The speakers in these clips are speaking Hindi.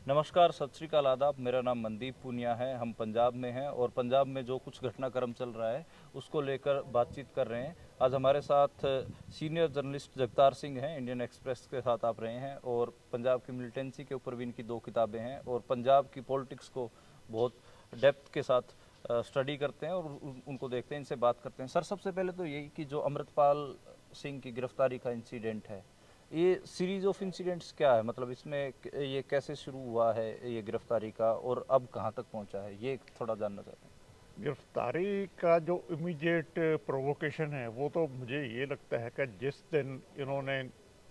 नमस्कार, सत श्री अकाल, आदाब। मेरा नाम मनदीप पूनिया है। हम पंजाब में हैं और पंजाब में जो कुछ घटनाक्रम चल रहा है उसको लेकर बातचीत कर रहे हैं। आज हमारे साथ सीनियर जर्नलिस्ट जगतार सिंह हैं, इंडियन एक्सप्रेस के साथ आप रहे हैं और पंजाब की मिलिटेंसी के ऊपर भी इनकी 2 किताबें हैं और पंजाब की पॉलिटिक्स को बहुत डेप्थ के साथ स्टडी करते हैं और उनको देखते हैं, इनसे बात करते हैं। सर, सबसे पहले तो यही कि जो अमृतपाल सिंह की गिरफ्तारी का इंसिडेंट है, ये सीरीज ऑफ इंसिडेंट्स क्या है? मतलब इसमें ये कैसे शुरू हुआ है ये गिरफ्तारी का और अब कहाँ तक पहुंचा है, ये थोड़ा जानना चाहते हैं। गिरफ्तारी का जो इमीडिएट प्रोवोकेशन है वो तो मुझे ये लगता है कि जिस दिन इन्होंने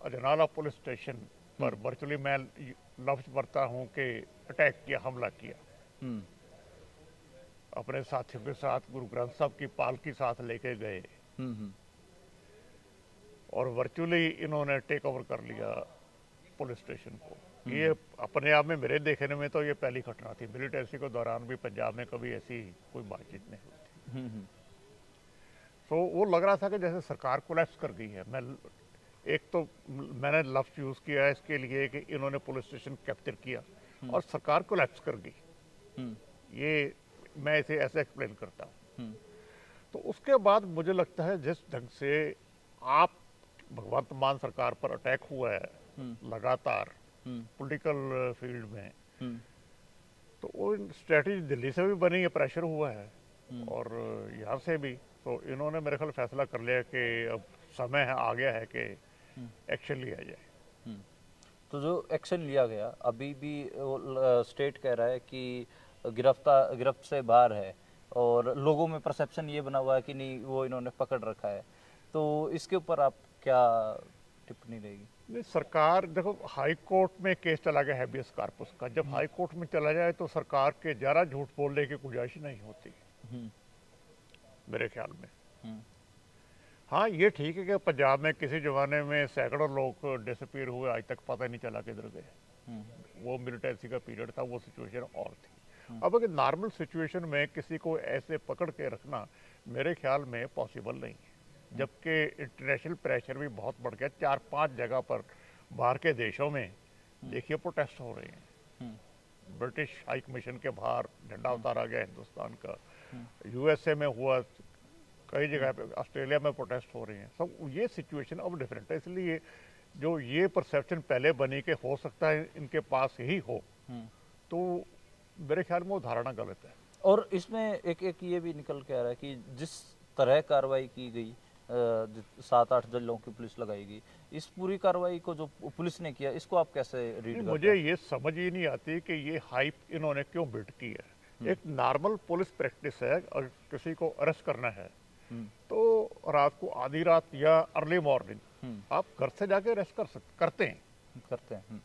अजनाला पुलिस स्टेशन पर वर्चुअली मैं लफ्ज बरता हूँ कि अटैक किया, हमला किया, अपने साथियों के साथ गुरु ग्रंथ साहब की पालकी साथ लेके गए और वर्चुअली इन्होंने टेक ओवर कर लिया पुलिस स्टेशन को। ये अपने आप में मेरे देखने में तो ये पहली घटना थी। मिलिटेंसी के दौरान भी पंजाब में कभी ऐसी कोई बातचीत नहीं हुई थी। तो वो लग रहा था कि जैसे सरकार कोलैप्स कर गई है। मैंने लफ्ज यूज किया है इसके लिए कि इन्होंने पुलिस स्टेशन कैप्चर किया और सरकार कोलैप्स कर गई। ये मैं इसे ऐसे एक्सप्लेन करता हूँ। तो उसके बाद मुझे लगता है जिस ढंग से आप भगवंत मान सरकार पर अटैक हुआ है लगातार पॉलिटिकल फील्ड में, तो वो स्ट्रेटजी दिल्ली से भी बनी है, प्रेशर हुआ है और यहाँ से भी। तो इन्होंने मेरे ख्याल फैसला कर लिया कि अब समय है, आ गया है कि एक्शन लिया जाए। तो जो एक्शन लिया गया, अभी भी स्टेट कह रहा है कि गिरफ्त से बाहर है और लोगों में परसेप्शन ये बना हुआ है कि नहीं, वो इन्होंने पकड़ रखा है। तो इसके ऊपर आप क्या टिप्पणी रहेगी? नहीं, सरकार देखो, हाई कोर्ट में केस चला गया हैबियस कॉर्पस का। जब हाई कोर्ट में चला जाए तो सरकार के जरा झूठ बोलने की गुंजाइश नहीं होती मेरे ख्याल में। हाँ, ये ठीक है कि पंजाब में किसी जमाने में सैकड़ों लोग डिसअपीयर हुए, आज तक पता नहीं चला किधर गए। वो मिलिटेंसी का पीरियड था, वो सिचुएशन और थी। अब अगर नॉर्मल सिचुएशन में किसी को ऐसे पकड़ के रखना मेरे ख्याल में पॉसिबल नहीं है, जबकि इंटरनेशनल प्रेशर भी बहुत बढ़ गया। 4-5 जगह पर बाहर के देशों में देखिए प्रोटेस्ट हो रहे हैं। ब्रिटिश हाई कमीशन के बाहर झंडा उतारा गया हिंदुस्तान का, यूएसए में हुआ, कई जगह पे, ऑस्ट्रेलिया में प्रोटेस्ट हो रहे हैं। सब ये सिचुएशन अब डिफरेंट है। इसलिए जो ये परसेप्शन पहले बनी कि हो सकता है इनके पास ही हो, तो मेरे ख्याल में वो धारणा गलत है। और इसमें एक ये भी निकल के आ रहा है कि जिस तरह कार्रवाई की गई, 7-8 जिलों की पुलिस लगाई गई, इस पूरी कार्रवाई को जो पुलिस ने किया, इसको आप कैसे रीड करते हैं? मुझे ये समझ ही नहीं आती कि ये हाइप इन्होंने क्यों बिल्ड की है। एक नॉर्मल पुलिस प्रैक्टिस है, और किसी को अरेस्ट करना है तो रात को, आधी रात या अर्ली मॉर्निंग आप घर से जाके अरेस्ट करते हैं।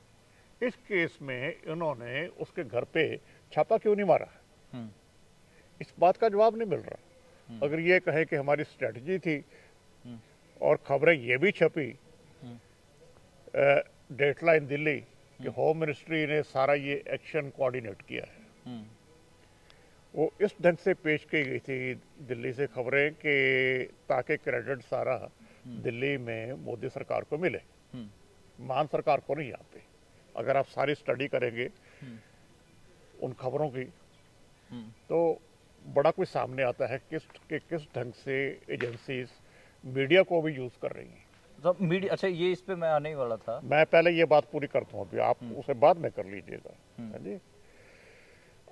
इस केस में इन्होंने उसके घर पे छापा क्यों नहीं मारा? इस बात का जवाब नहीं मिल रहा। अगर ये कहे कि हमारी स्ट्रेटजी थी और खबरें ये भी छपी डेटलाइन दिल्ली कि होम मिनिस्ट्री ने सारा ये एक्शन कोऑर्डिनेट किया है, वो इस ढंग से पेश की गई थी दिल्ली से खबरें कि ताकि क्रेडिट सारा दिल्ली में मोदी सरकार को मिले, मान सरकार को नहीं। यहाँ पे अगर आप सारी स्टडी करेंगे उन खबरों की तो बड़ा कुछ सामने आता है किस ढंग से एजेंसीज मीडिया को भी यूज कर रही हैं। तो मीडिया, अच्छा, ये इस पे मैं आने ही वाला था। मैं पहले ये बात पूरी करता हूँ, अभी आप उसे बाद में कर लीजिएगा जी।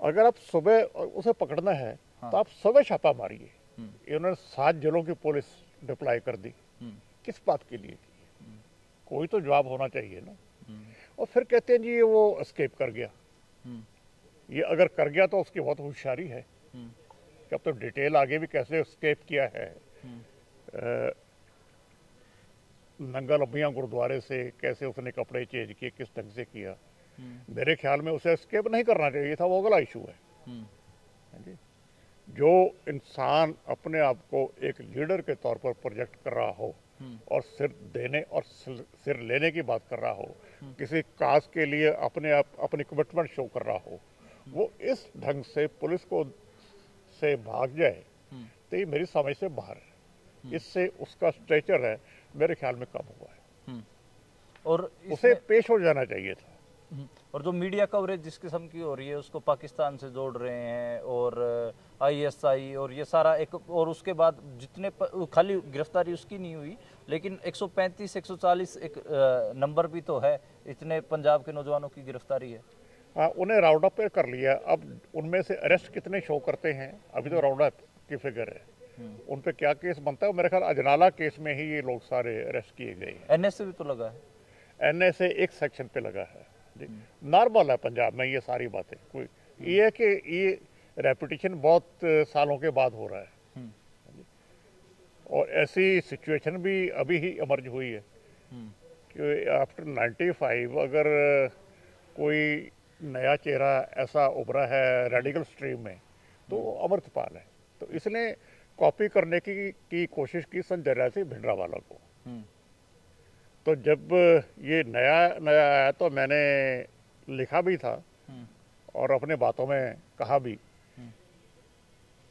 अगर आप सुबह उसे पकड़ना है तो आप सुबह छापा मारिए। इन्होंने 7 जिलों की पुलिस डिप्लॉय कर दी, किस बात के लिए की? कोई तो जवाब होना चाहिए ना। और फिर कहते हैं जी ये वो एस्केप कर गया। ये अगर कर गया तो उसकी बहुत होशियारी है कि अब तो डिटेल आगे भी कैसे एस्केप किया है। नंगा लंबिया गुरुद्वारे से कैसे उसने कपड़े चेंज किए, किस ढंग से किया। मेरे ख्याल में उसे एस्केप नहीं करना चाहिए था, वो अगला इशू है। जो इंसान अपने आप को एक लीडर के तौर पर प्रोजेक्ट कर रहा हो और सिर देने और सिर लेने की बात कर रहा हो, किसी काज के लिए अपने आप अपनी कमिटमेंट शो कर रहा हो, वो इस ढंग से पुलिस को से भाग जाए तो ये मेरी समझ से बाहर है। इससे उसका स्ट्रेचर है मेरे ख्याल में कम हुआ है। और उसे पेश हो जाना चाहिए था। और जो मीडिया कवरेज जिस किस्म की हो रही है उसको पाकिस्तान से जोड़ रहे हैं, और आईएसआई और ये सारा एक, और उसके बाद जितने खाली गिरफ्तारी उसकी नहीं हुई, लेकिन 135 140 एक नंबर भी तो है, इतने पंजाब के नौजवानों की गिरफ्तारी है। हाँ, उन्हें राउंड अप कर लिया। अब उनमें से अरेस्ट कितने शो करते हैं, अभी तो राउंड अप की फिगर है। उन पे क्या केस बनता है, मेरे ख्याल अजनाला केस में ही ये लोग सारे अरेस्ट किए गए। एनएसए भी तो लगा है, एनएसए एक सेक्शन पे लगा है जी। नॉर्मल है पंजाब में ये सारी बातें, कोई ये है कि ये रेपुटेशन बहुत सालों के बाद हो रहा है, और ऐसी सिचुएशन भी अभी ही इमर्ज हुई है कि आफ्टर 95 अगर कोई नया चेहरा ऐसा उभरा है रेडिकल स्ट्रीम में तो अमृतपाल है। तो इसने कॉपी करने की कोशिश की संजय राय से भिंडरावाला को। तो जब ये नया आया तो मैंने लिखा भी था और अपने बातों में कहा भी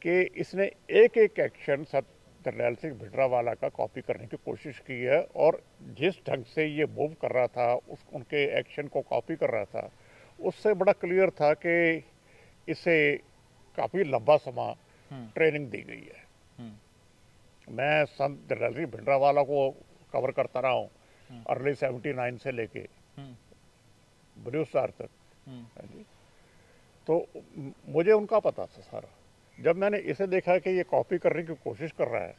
कि इसने एक एक एक्शन जरनैल सिंह भिंडरावाला का कॉपी करने की कोशिश की है, और जिस ढंग से ये मूव कर रहा था, उनके एक्शन को कॉपी कर रहा था, उससे बड़ा क्लियर था कि इसे काफ़ी लंबा समय ट्रेनिंग दी गई है। मैं संत जरनैल सिंह भिंडरावाला को कवर करता रहा हूँ अर्ली 79 से लेके ब्लू स्टार तक। तो मुझे उनका पता था सारा। जब मैंने इसे देखा कि ये कॉपी करने की कोशिश कर रहा है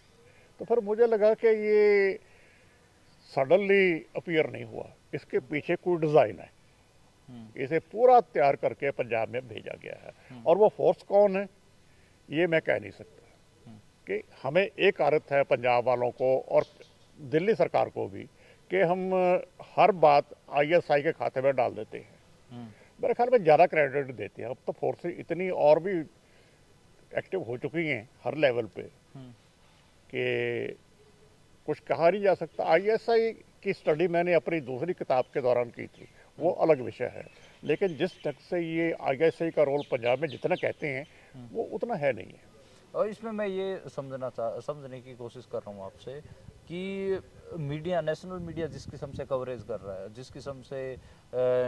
तो फिर मुझे लगा कि ये सडनली अपीयर नहीं हुआ, इसके पीछे कोई डिज़ाइन है। इसे पूरा तैयार करके पंजाब में भेजा गया है, और वो फोर्स कौन है ये मैं कह नहीं सकता। कि हमें एक आदत है पंजाब वालों को और दिल्ली सरकार को भी कि हम हर बात आईएसआई के खाते में डाल देते हैं। मेरे ख्याल में ज़्यादा क्रेडिट देते हैं। अब तो फोर्सेस इतनी और भी एक्टिव हो चुकी हैं हर लेवल पे कि कुछ कहा नहीं जा सकता। आईएसआई की स्टडी मैंने अपनी दूसरी किताब के दौरान की थी, वो अलग विषय है, लेकिन जिस ढंग से ये आईएसआई का रोल पंजाब में जितना कहते हैं वो उतना है नहीं है। और इसमें मैं ये समझने की कोशिश कर रहा हूँ आपसे कि मीडिया, नेशनल मीडिया जिस किस्म से कवरेज कर रहा है, जिस किस्म से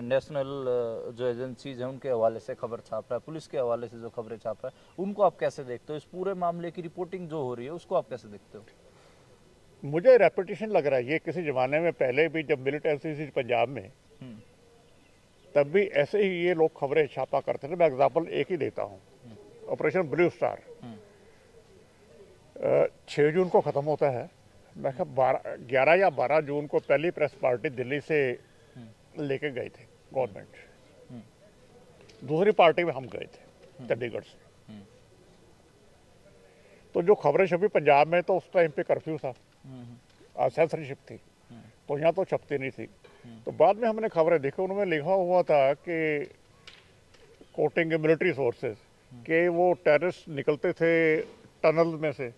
नेशनल जो एजेंसीज हैं उनके हवाले से खबर छाप रहा है, पुलिस के हवाले से जो खबरें छाप रहा है, उनको आप कैसे देखते हो? इस पूरे मामले की रिपोर्टिंग जो हो रही है उसको आप कैसे देखते हो? मुझे रेपुटेशन लग रहा है ये किसी जमाने में पहले भी जब मिलिटेंसी थी पंजाब में तब भी ऐसे ही ये लोग खबरें छापा करते थे। मैं एग्जाम्पल एक ही देता हूँ, ऑपरेशन ब्लू स्टार 6 जून को ख़त्म होता है। मैं 11 या 12 जून को पहली प्रेस पार्टी दिल्ली से लेके गए थे गवर्नमेंट, दूसरी पार्टी में हम गए थे चंडीगढ़ से। तो जो खबरें छपी पंजाब में तो उस टाइम पे कर्फ्यू था, सेंसरशिप थी, तो यहाँ तो छपती नहीं थी। तो बाद में हमने खबरें देखी, उनमें लिखा हुआ था कि कोटिंग मिलिट्री सोर्सेज कि वो टेररिस्ट निकलते थे टनल में से,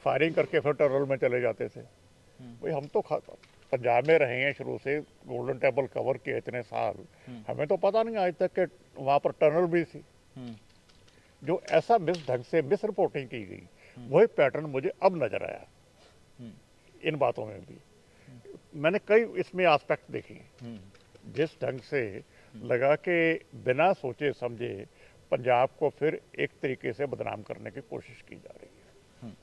फायरिंग करके फिर टनल में चले जाते थे। भाई हम तो पंजाब में रहे हैं शुरू से, गोल्डन टेम्पल कवर किए इतने साल, हमें तो पता नहीं आज तक कि वहाँ पर टनल भी थी। जो ऐसा मिस ढंग से मिस रिपोर्टिंग की गई, वही पैटर्न मुझे अब नजर आया इन बातों में भी। मैंने कई इसमें एस्पेक्ट देखे जिस ढंग से लगा कि बिना सोचे समझे पंजाब को फिर एक तरीके से बदनाम करने की कोशिश की जा रही है।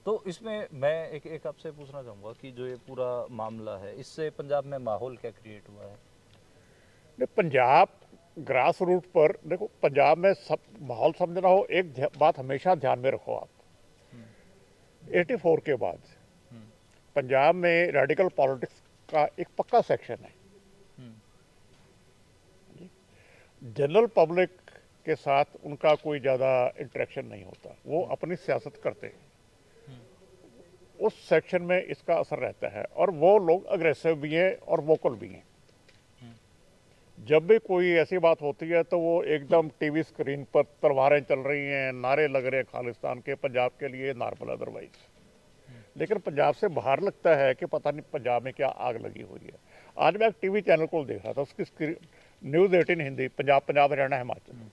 तो इसमें मैं एक आपसे पूछना चाहूँगा कि जो ये पूरा मामला है, इससे पंजाब में माहौल क्या क्रिएट हुआ है? पंजाब ग्रास रूट पर देखो, पंजाब में सब माहौल समझना हो, एक बात हमेशा ध्यान में रखो आप, 84 के बाद पंजाब में रेडिकल पॉलिटिक्स का एक पक्का सेक्शन है। जनरल पब्लिक के साथ उनका कोई ज़्यादा इंटरेक्शन नहीं होता, वो अपनी सियासत करते हैं। उस सेक्शन में इसका असर रहता है, और वो लोग अग्रेसिव भी हैं और वोकल भी हैं। जब भी कोई ऐसी बात होती है तो वो एकदम टीवी स्क्रीन पर तलवारें चल रही हैं, नारे लग रहे हैं खालिस्तान के, पंजाब के लिए नॉर्मल अदरवाइज। लेकिन पंजाब से बाहर लगता है कि पता नहीं पंजाब में क्या आग लगी हुई है। आज मैं एक टीवी चैनल को देख रहा था, उसकी न्यूज़ 18 हिंदी, पंजाब हरियाणा हिमाचल,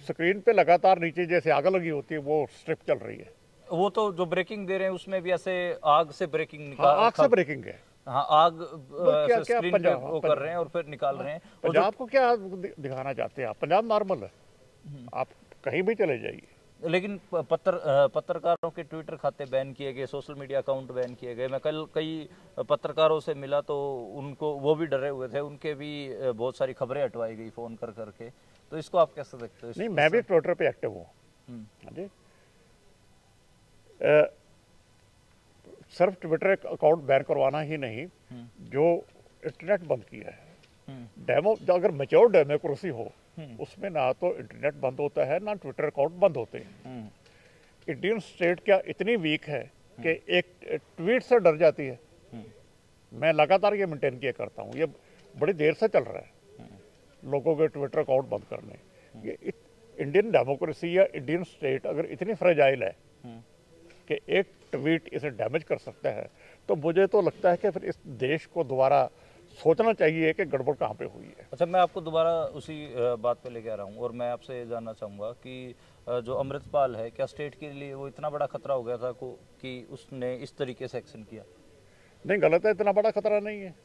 स्क्रीन पे लगातार नीचे जैसे आग लगी होती है वो स्ट्रिप चल रही है। वो तो जो ब्रेकिंग दे रहे हैं उसमें भी ऐसे आग से ब्रेकिंग आग से ब्रेकिंग है। हाँ, आग क्या क्या स्क्रीन पे पंजाब वो कर रहे हैं और फिर निकाल रहे हैं। और पंजाब को क्या दिखाना चाहते हैं आप? पंजाब नॉर्मल है, आप कहीं भी चले जाइए। लेकिन पत्रकारों के ट्विटर खाते बैन किए गए, सोशल मीडिया अकाउंट बैन किए गए। मैं कल कई पत्रकारों से मिला तो उनको, वो भी डरे हुए थे, उनके भी बहुत सारी खबरें हटवाई गई फ़ोन कर करके। तो इसको आप कैसे देखते हो? नहीं, मैं भी ट्विटर पे एक्टिव हूँ जी। सिर्फ ट्विटर अकाउंट बैन करवाना ही नहीं, जो इंटरनेट बंद किया है, डेमो अगर मैच्योर डेमोक्रेसी हो उसमें ना तो इंटरनेट बंद होता है ना ट्विटर अकाउंट बंद होते हैं। इंडियन स्टेट क्या इतनी वीक है कि एक ट्वीट से डर जाती है? मैं लगातार ये मेंटेन किया करता हूँ, ये बड़ी देर से चल रहा है लोगों के ट्विटर अकाउंट बंद करने। ये इंडियन डेमोक्रेसी या इंडियन स्टेट अगर इतनी फ्रेजाइल है कि एक ट्वीट इसे डैमेज कर सकता है, तो मुझे तो लगता है कि फिर इस देश को दोबारा सोचना चाहिए कि गड़बड़ कहाँ पे हुई है। अच्छा, मैं आपको दोबारा उसी बात पे लेके आ रहा हूँ और मैं आपसे ये जानना चाहूँगा कि जो अमृतपाल है, क्या स्टेट के लिए वो इतना बड़ा खतरा हो गया था कि उसने इस तरीके से एक्शन किया? नहीं, गलत है, इतना बड़ा खतरा नहीं है।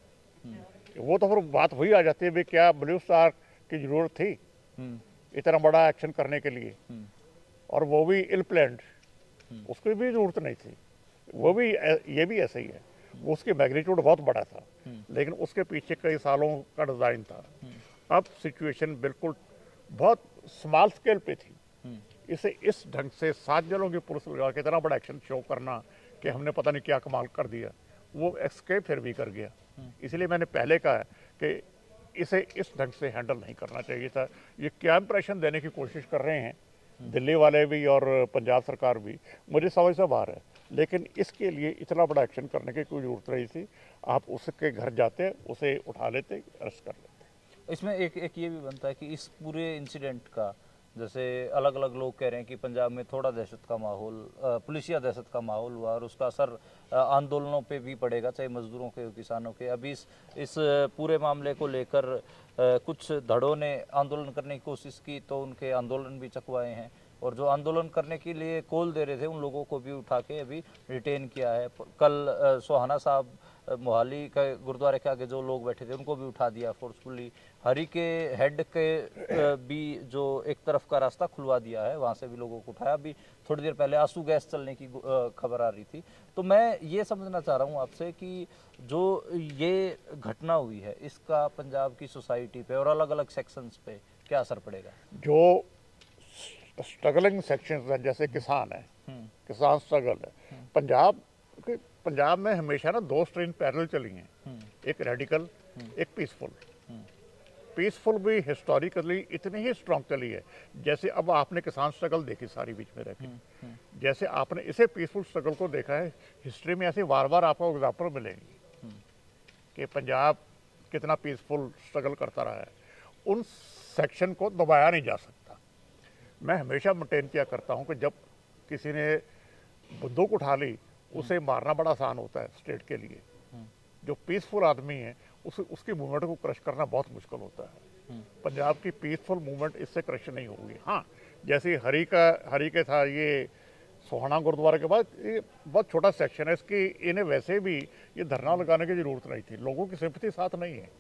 वो तो फिर बात वही आ जाती है भी क्या ब्लू स्टार की जरूरत थी इतना बड़ा एक्शन करने के लिए, और वो भी इल प्लान्ड, उसकी भी जरूरत नहीं थी। वो भी ये भी ऐसे ही है, उसकी मैग्नीट्यूड बहुत बड़ा था लेकिन उसके पीछे कई सालों का डिजाइन था। अब सिचुएशन बिल्कुल बहुत स्मॉल स्केल पे थी, इसे इस ढंग से 7 जनों की पुलिस लगा के इतना बड़ा एक्शन शो करना कि हमने पता नहीं क्या कमाल कर दिया, वो एस्केप फिर भी कर गया। इसलिए मैंने पहले कहा कि इसे इस ढंग से हैंडल नहीं करना चाहिए था। ये क्या इंप्रेशन देने की कोशिश कर रहे हैं दिल्ली वाले भी और पंजाब सरकार भी, मुझे समझ से बाहर है। लेकिन इसके लिए इतना बड़ा एक्शन करने की कोई जरूरत नहीं थी। आप उसके घर जाते, उसे उठा लेते, अरेस्ट कर लेते। इसमें एक ये भी बनता है कि इस पूरे इंसिडेंट का, जैसे अलग अलग लोग कह रहे हैं कि पंजाब में थोड़ा दहशत का माहौल, पुलिसिया दहशत का माहौल हुआ और उसका असर आंदोलनों पे भी पड़ेगा, चाहे मजदूरों के, किसानों के। अभी इस पूरे मामले को लेकर कुछ धड़ों ने आंदोलन करने की कोशिश की तो उनके आंदोलन भी चकवाए हैं, और जो आंदोलन करने के लिए कॉल दे रहे थे उन लोगों को भी उठा के अभी रिटेन किया है। कल सोहाना साहब मोहाली के गुरुद्वारे के आगे जो लोग बैठे थे उनको भी उठा दिया फोर्सफुली। हरी के हेड के भी जो एक तरफ का रास्ता खुलवा दिया है, वहाँ से भी लोगों को उठाया। अभी थोड़ी देर पहले आंसू गैस चलने की खबर आ रही थी। तो मैं ये समझना चाह रहा हूँ आपसे कि जो ये घटना हुई है इसका पंजाब की सोसाइटी पे और अलग अलग सेक्शंस पे क्या असर पड़ेगा? जो स्ट्रगलिंग सेक्शंस हैं, जैसे किसान है, किसान स्ट्रगल है, पंजाब में हमेशा ना 2 स्ट्रीम पैरेलल चली हैं, एक रेडिकल, एक पीसफुल। पीसफुल भी हिस्टोरिकली इतनी ही स्ट्रांग चली है जैसे अब आपने किसान स्ट्रगल देखी सारी बीच में रह के, जैसे आपने इसे पीसफुल स्ट्रगल को देखा है। हिस्ट्री में ऐसे बार बार आपको एग्जाम्पल मिलेंगी कि पंजाब कितना पीसफुल स्ट्रगल करता रहा है। उन सेक्शन को दबाया नहीं जा सकता। मैं हमेशा मेंटेन किया करता हूं कि जब किसी ने बंदूक उठा ली उसे मारना बड़ा आसान होता है स्टेट के लिए। जो पीसफुल आदमी है उसकी मूवमेंट को क्रश करना बहुत मुश्किल होता है। पंजाब की पीसफुल मूवमेंट इससे क्रश नहीं होगी। हाँ, जैसे हरी के था, ये सोहाना गुरुद्वारे के बाद ये बहुत छोटा सेक्शन है, इसकी इन्हें वैसे भी ये धरना लगाने की जरूरत नहीं थी। लोगों की सिंपैथी साथ नहीं है।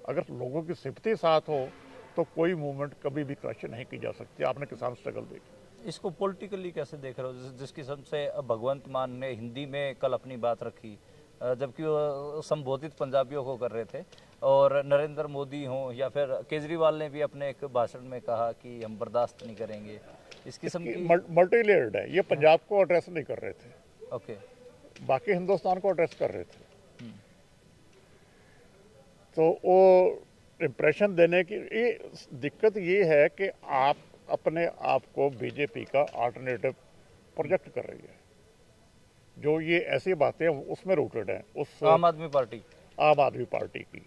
अगर लोगों की सिंपैथी साथ हो तो कोई मूवमेंट कभी भी क्रश नहीं की जा सकती। आपने किसान स्ट्रगल देखी। इसको पॉलिटिकली कैसे देख रहे हो? जिस किस्म से भगवंत मान ने हिंदी में कल अपनी बात रखी, जबकि वो संबोधित पंजाबियों को कर रहे थे, और नरेंद्र मोदी हों या फिर केजरीवाल ने भी अपने एक भाषण में कहा कि हम बर्दाश्त नहीं करेंगे। इस किस्म की मल्टी लेयर्ड है। ये पंजाब को एड्रेस नहीं कर रहे थे, ओके, बाकी हिंदुस्तान को एड्रेस कर रहे थे। तो वो इम्प्रेशन देने की दिक्कत ये है कि आप अपने आप को बीजेपी का अल्टरनेटिव प्रोजेक्ट कर रही है। जो ये ऐसी बातें उसमें रूटेड हैं, उस आम आदमी पार्टी की।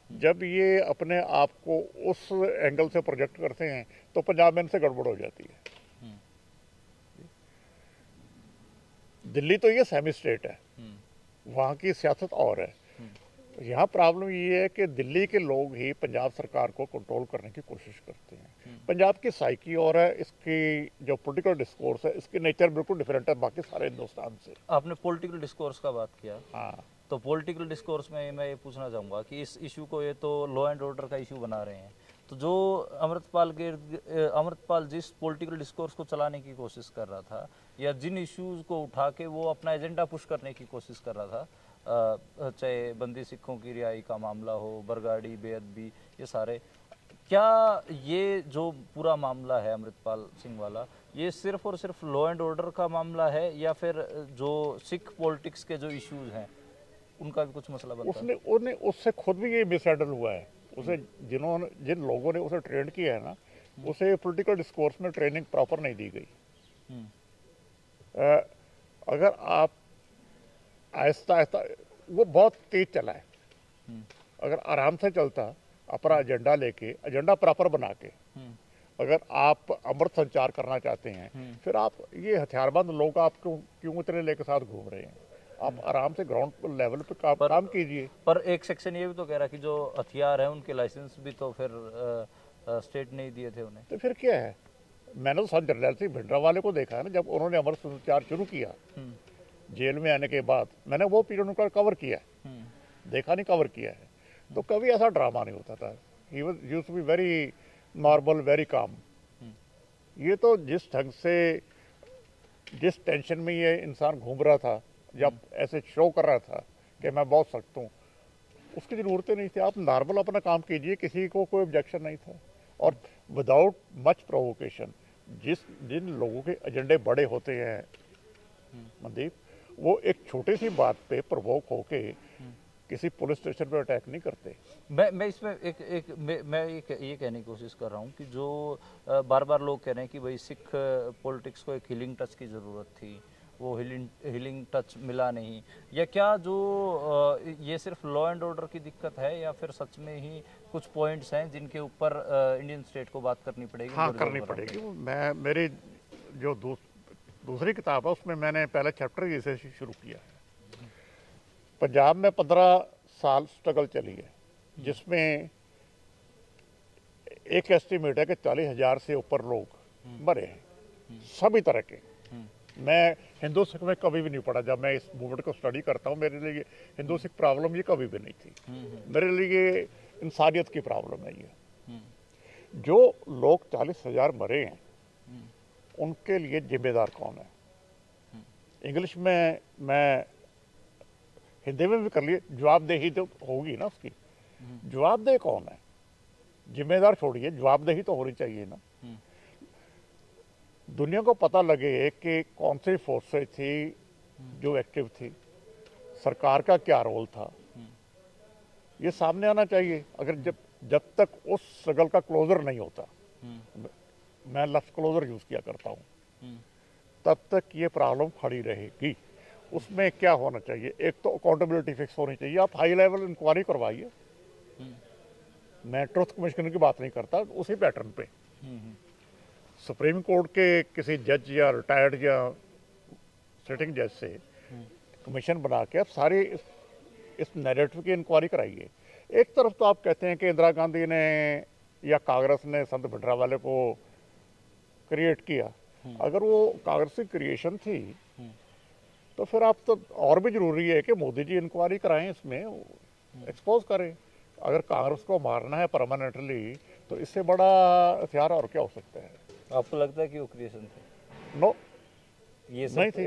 जब ये अपने आप को उस एंगल से प्रोजेक्ट करते हैं तो पंजाब में इनसे गड़बड़ हो जाती है। दिल्ली तो ये सेमी स्टेट है, वहाँ की सियासत और है। यहाँ प्रॉब्लम ये है कि दिल्ली के लोग ही पंजाब सरकार को कंट्रोल करने की कोशिश करते हैं। पंजाब की साइकी और है, इसकी जो पॉलिटिकल डिस्कोर्स है, इसकी नेचर बिल्कुल डिफरेंट है बाकी सारे हिंदुस्तान से। आपने पॉलिटिकल डिस्कोर्स का बात किया। हाँ, तो पॉलिटिकल डिस्कोर्स में मैं ये पूछना चाहूँगा कि इस इशू को ये तो लॉ एंड ऑर्डर का इशू बना रहे हैं, तो जो अमृतपाल जिस पॉलिटिकल डिस्कोर्स को चलाने की कोशिश कर रहा था या जिन इश्यूज को उठा के वो अपना एजेंडा पुश करने की कोशिश कर रहा था, चाहे बंदी सिखों की रिहाई का मामला हो, बरगाड़ी, बेअदबी, ये सारे, क्या ये जो पूरा मामला है अमृतपाल सिंह वाला, ये सिर्फ और सिर्फ लॉ एंड ऑर्डर का मामला है या फिर जो सिख पॉलिटिक्स के जो इश्यूज हैं उनका भी कुछ मसला बनता है? उसने उससे खुद भी ये मिसहैंडल हुआ है। उसे जिन लोगों ने उसे ट्रेन किया है ना, उसे पॉलिटिकल डिस्कोर्स में ट्रेनिंग प्रॉपर नहीं दी गई। अगर आप आहिस्ता आहिस्ता, वो बहुत तेज चला है, अगर आराम से चलता अपना एजेंडा लेके, एजेंडा प्रॉपर बना के, अगर आप अमृत संचार करना चाहते हैं, फिर आप ये हथियारबंद लोग आप क्यों इतने लेके साथ घूम रहे हैं? आप आराम से ग्राउंड लेवल पे काम कीजिए। पर एक सेक्शन ये भी तो कह रहा है कि जो हथियार है उनके लाइसेंस भी तो फिर स्टेट नहीं दिए थे उन्हें। तो फिर क्या है? मैंने तो संत जरनैल सिंह भिंडरावाले को देखा है ना, जब उन्होंने अमृत संचार शुरू किया जेल में आने के बाद, मैंने वो पीरियड उनका कवर किया है, देखा नहीं कवर किया है, तो कभी ऐसा ड्रामा नहीं होता था। He was used to be very normal, very calm. ये तो जिस ढंग से, जिस टेंशन में ये इंसान घूम रहा था, जब ऐसे शो कर रहा था कि मैं बहुत सख्त हूँ, उसकी ज़रूरत नहीं थी। आप नॉर्मल अपना काम कीजिए, किसी को कोई ऑब्जेक्शन नहीं था। और विदाउट मच प्रोवोकेशन, जिन लोगों के एजेंडे बड़े होते हैं मनदीप, वो एक छोटी सी बात पे प्रवोक होके किसी पुलिस स्टेशन पे अटैक नहीं करते। मैं इसमें ये कहने की कोशिश कर रहा हूँ कि जो बार बार लोग कह रहे हैं कि भाई सिख पॉलिटिक्स को एक हीलिंग टच की ज़रूरत थी, वो हीलिंग टच मिला नहीं, या क्या जो ये सिर्फ लॉ एंड ऑर्डर की दिक्कत है या फिर सच में ही कुछ पॉइंट्स हैं जिनके ऊपर इंडियन स्टेट को बात करनी पड़ेगी? हाँ, करनी पड़ेगी। मेरी जो दूसरी किताब है उसमें मैंने पहला चैप्टर इसे शुरू किया है। पंजाब में 15 साल स्ट्रगल चली है, जिसमें एक एस्टिमेट है कि 40,000 से ऊपर लोग मरे हैं, सभी तरह के। मैं हिंदू सिख में कभी भी नहीं पढ़ा। जब मैं इस मूवमेंट को स्टडी करता हूँ, मेरे लिए हिंदू सिख प्रॉब्लम ये कभी भी नहीं थी। मेरे लिए इंसानियत की प्रॉब्लम है ये। जो लोग 40,000 मरे हैं, उनके लिए जिम्मेदार कौन है? इंग्लिश में मैं हिंदी में भी कर लिए, जवाबदेही तो होगी ना उसकी। जवाबदेह कौन है? जिम्मेदार छोड़िए, जवाबदेही तो होनी चाहिए ना। दुनिया को पता लगे कि कौन सी फोर्सेज थी जो एक्टिव थी, सरकार का क्या रोल था, ये सामने आना चाहिए। अगर जब तक उस स्ट्रगल का क्लोजर नहीं होता, मैं लफ्ज़ क्लोजर यूज़ किया करता हूँ, तब तक ये प्रॉब्लम खड़ी रहेगी। उसमें क्या होना चाहिए? एक तो अकाउंटेबिलिटी फिक्स होनी चाहिए। आप हाई लेवल इंक्वायरी करवाइए। मैं ट्रुथ कमीशन की बात नहीं करता, उसी पैटर्न पे सुप्रीम कोर्ट के किसी जज या रिटायर्ड या सिटिंग जज से कमीशन बना के आप सारी इस नैरेटिव की इंक्वायरी कराइए। एक तरफ तो आप कहते हैं कि इंदिरा गांधी ने या कांग्रेस ने संत भिंडरावाले को क्रिएट किया। अगर वो कांग्रेस की क्रिएशन थी, तो फिर आप तो और भी जरूरी है कि मोदी जी इंक्वायरी कराएं, इसमें एक्सपोज करें। अगर कांग्रेस को मारना है परमानेंटली, तो इससे बड़ा हथियार और क्या हो सकता है? आपको लगता है कि वो क्रिएशन थे? नो, ये नहीं थी।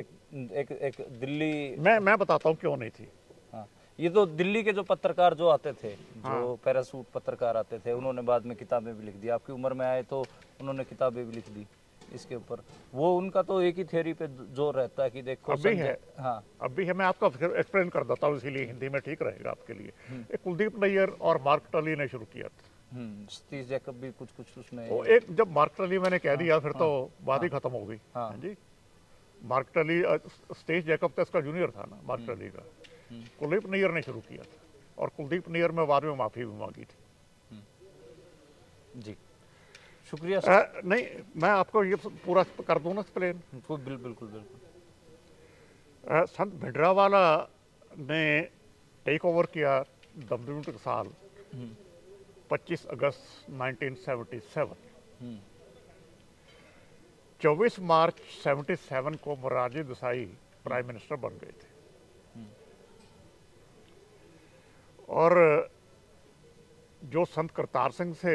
एक दिल्ली, मैं बताता हूँ क्यों नहीं थी। हाँ, ये तो दिल्ली के जो पत्रकार जो आते थे, जो पैरासूट पत्रकार आते थे, उन्होंने बाद में किताबें भी लिख दी। आपकी उम्र में आए तो उन्होंने किताबें भी लिख दी इसके ऊपर। वो उनका तो एक ही थ्योरी पे जोर रहता है कि देखो अभी है। हाँ, अभी है। मैं आपको एक्सप्लेन कर देता हूँ, इसीलिए हिंदी में ठीक रहेगा आपके लिए। एक कुलदीप नैयर और मार्क टली ने शुरू किया था। सतीश जैकब भी कुछ उसमें। वो एक, जब मार्क टली मैंने कह दिया, फिर तो बात ही खत्म हो गई। हाँ जी। मार्क टली, सतीश जैकब तो इसका जूनियर था ना, मार्क टली का। कुलदीप नैयर ने शुरू किया था, और कुलदीप नैयर में बाद में माफी भी मांगी थी। जी, शुक्रिया। नहीं, मैं आपको ये पूरा कर दूं ना एक्सप्लेन। बिल्कुल। संत भिंडरावाला ने टेक ओवर किया दमदमी टकसाल 25 अगस्त 1977। 24 मार्च 77 को मोरारजी देसाई प्राइम मिनिस्टर बन गए थे। और जो संत करतार सिंह से,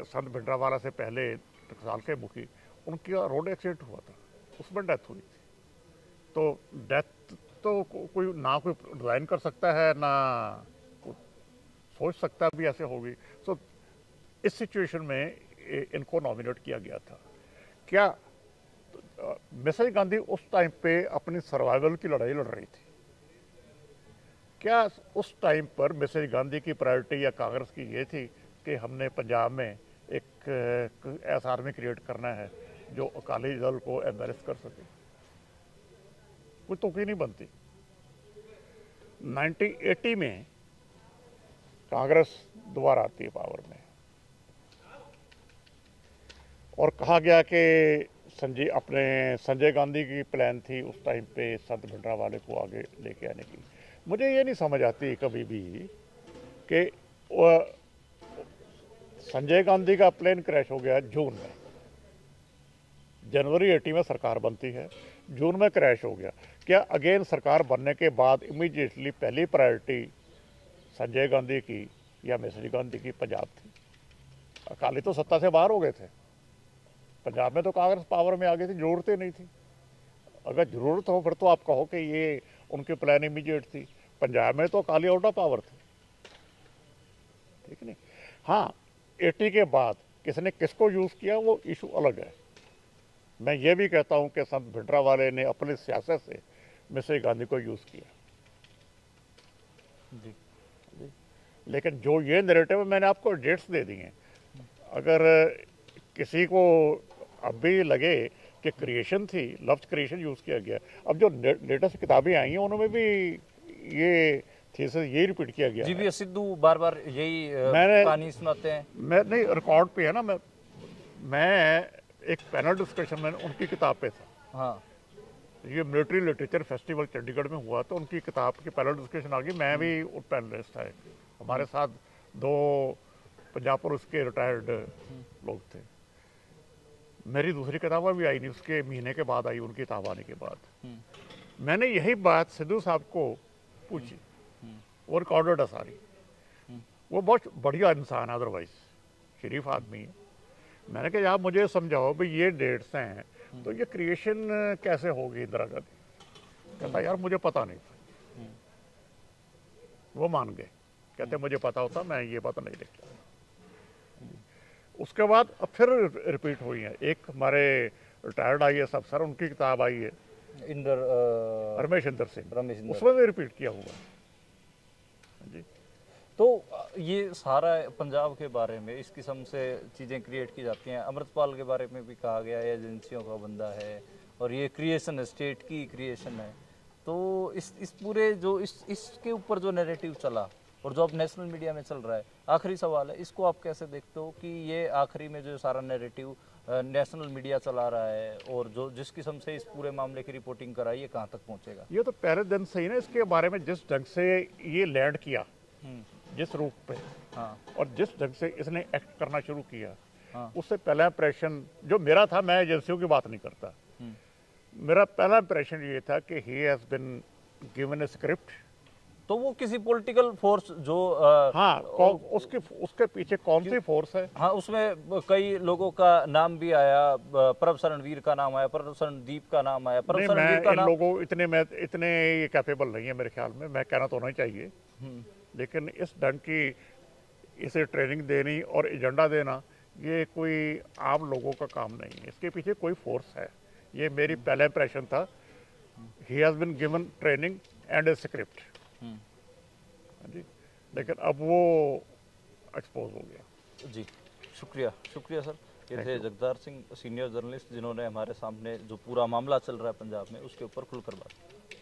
संत भिंडरावाला से पहले टकसाल के मुखी, उनका रोड एक्सीडेंट हुआ था, उसमें डेथ हुई थी। तो डेथ तो कोई ना कोई डिज़ाइन कर सकता है ना सोच सकता भी ऐसे होगी। सो इस सिचुएशन में इनको नॉमिनेट किया गया था। क्या मिसेज गांधी उस टाइम पे अपनी सर्वाइवल की लड़ाई लड़ रही थी? क्या उस टाइम पर मिसेज गांधी की प्रायोरिटी या कांग्रेस की ये थी कि हमने पंजाब में एक ऐसा आर्मी क्रिएट करना है जो अकाली दल को एम्बेरस कर सके? कोई तुकी नहीं बनती। 1980 में कांग्रेस दोबारा आती है पावर में और कहा गया कि संजय गांधी की प्लान थी उस टाइम पे संत भिंडरावाले को आगे लेके आने की। मुझे ये नहीं समझ आती कभी भी कि संजय गांधी का प्लान क्रैश हो गया जून में, जनवरी 80 में सरकार बनती है, जून में क्रैश हो गया। क्या अगेन सरकार बनने के बाद इमीडिएटली पहली प्रायोरिटी संजय गांधी की या मिसेज गांधी की पंजाब थी? अकाली तो सत्ता से बाहर हो गए थे, पंजाब में तो कांग्रेस पावर में आ गई थी, जरूरत ही नहीं थी। अगर जरूरत हो फिर तो आप कहो कि ये उनकी प्लान इमीडिएट थी। पंजाब में तो अकाली आउट ऑफ पावर थे, ठीक नहीं। हाँ, 80 के बाद किसने किसको यूज़ किया वो इशू अलग है। मैं ये भी कहता हूँ कि संत भिंडरावाले ने अपनी सियासत से मिसेज गांधी को यूज़ किया जी। लेकिन जो ये नैरेटिव मैंने आपको डेट्स दे दी हैं, अगर किसी को अब भी लगे कि क्रिएशन थी, लफ्ज़ क्रिएशन यूज़ किया गया, अब जो लेटेस्ट किताबें आई हैं उनमें भी ये थीसिस यही रिपीट किया गया। जीवी सिद्धू बार बार यही कहानी सुनाते हैं। मैं नहीं, रिकॉर्ड पे है ना, मैं एक पैनल डिस्कशन में उनकी किताब पे था। हाँ, ये मिलिट्री लिटरेचर फेस्टिवल चंडीगढ़ में हुआ तो उनकी किताब की पैनल डिस्कशन आ गई। मैं भी उस पैनलिस्ट था। हमारे साथ 2 पंजाब पुलिस के रिटायर्ड लोग थे। मेरी दूसरी किताबें भी आई नहीं, उसके महीने के बाद आई, उनकी किताब आने के बाद। मैंने यही बात सिद्धू साहब को पूछी, वो रिकॉर्डेड है सारी। वो बहुत बढ़िया इंसान है, अदरवाइज शरीफ आदमी है। मैंने कहा यार मुझे समझाओ भाई ये डेट्स हैं तो ये क्रिएशन कैसे होगी इंदिरा गांधी? कहता यार मुझे पता नहीं था। वो मान गए, कहते मुझे पता होता मैं ये बात नहीं लिखता। उसके बाद अब फिर रिपीट हुई है। एक हमारे रिटायर्ड IAS अफसर, उनकी किताब आई है रमेश इंदर सिंह, उसमें भी रिपीट किया हुआ जी। तो ये सारा पंजाब के बारे में इस किस्म से चीज़ें क्रिएट की जाती हैं। अमृतपाल के बारे में भी कहा गया है एजेंसियों का बंदा है और ये क्रिएशन है, स्टेट की क्रिएशन है। तो इस पूरे जो इसके ऊपर जो नैरेटिव चला और जो अब नेशनल मीडिया में चल रहा है, आखिरी सवाल है, इसको आप कैसे देखते हो कि ये आखिरी में जो सारा नैरेटिव नेशनल मीडिया चला रहा है और जो जिस किस्म से इस पूरे मामले की रिपोर्टिंग कराई, ये कहाँ तक पहुँचेगा? ये तो पहले दिन से ही ना इसके बारे में जिस ढंग से ये लैंड किया, जिस रूप पे, हाँ, और जिस ढंग से इसने एक्ट करना शुरू किया, हाँ, उससे पहला इंप्रेशन जो मेरा था, मैं एजेंसियों की बात नहीं करता, मेरा पहला इंप्रेशन ये था कि he has been given a script. तो वो किसी पॉलिटिकल फोर्स जो हाँ, उसके पीछे कौन सी फोर्स है? हाँ, उसमें कई लोगों का नाम भी आया, प्रोफेसर रणवीर का नाम आया, प्रोफेसर रणदीप का नाम आया, प्रोफेसर रणवीर का नाम। लोगों इतने कैपेबल नहीं है मेरे ख्याल में, मैं कहना तो नहीं चाहिए, लेकिन इस ढंग की इसे ट्रेनिंग देनी और एजेंडा देना ये कोई आम लोगों का काम नहीं है, इसके पीछे कोई फोर्स है। ये मेरी पहला इंप्रेशन था। He has been given training and a script जी, लेकिन अब वो एक्सपोज हो गया जी। शुक्रिया सर। ये थे जगतार सिंह, सीनियर जर्नलिस्ट, जिन्होंने हमारे सामने जो पूरा मामला चल रहा है पंजाब में उसके ऊपर खुलकर बात की।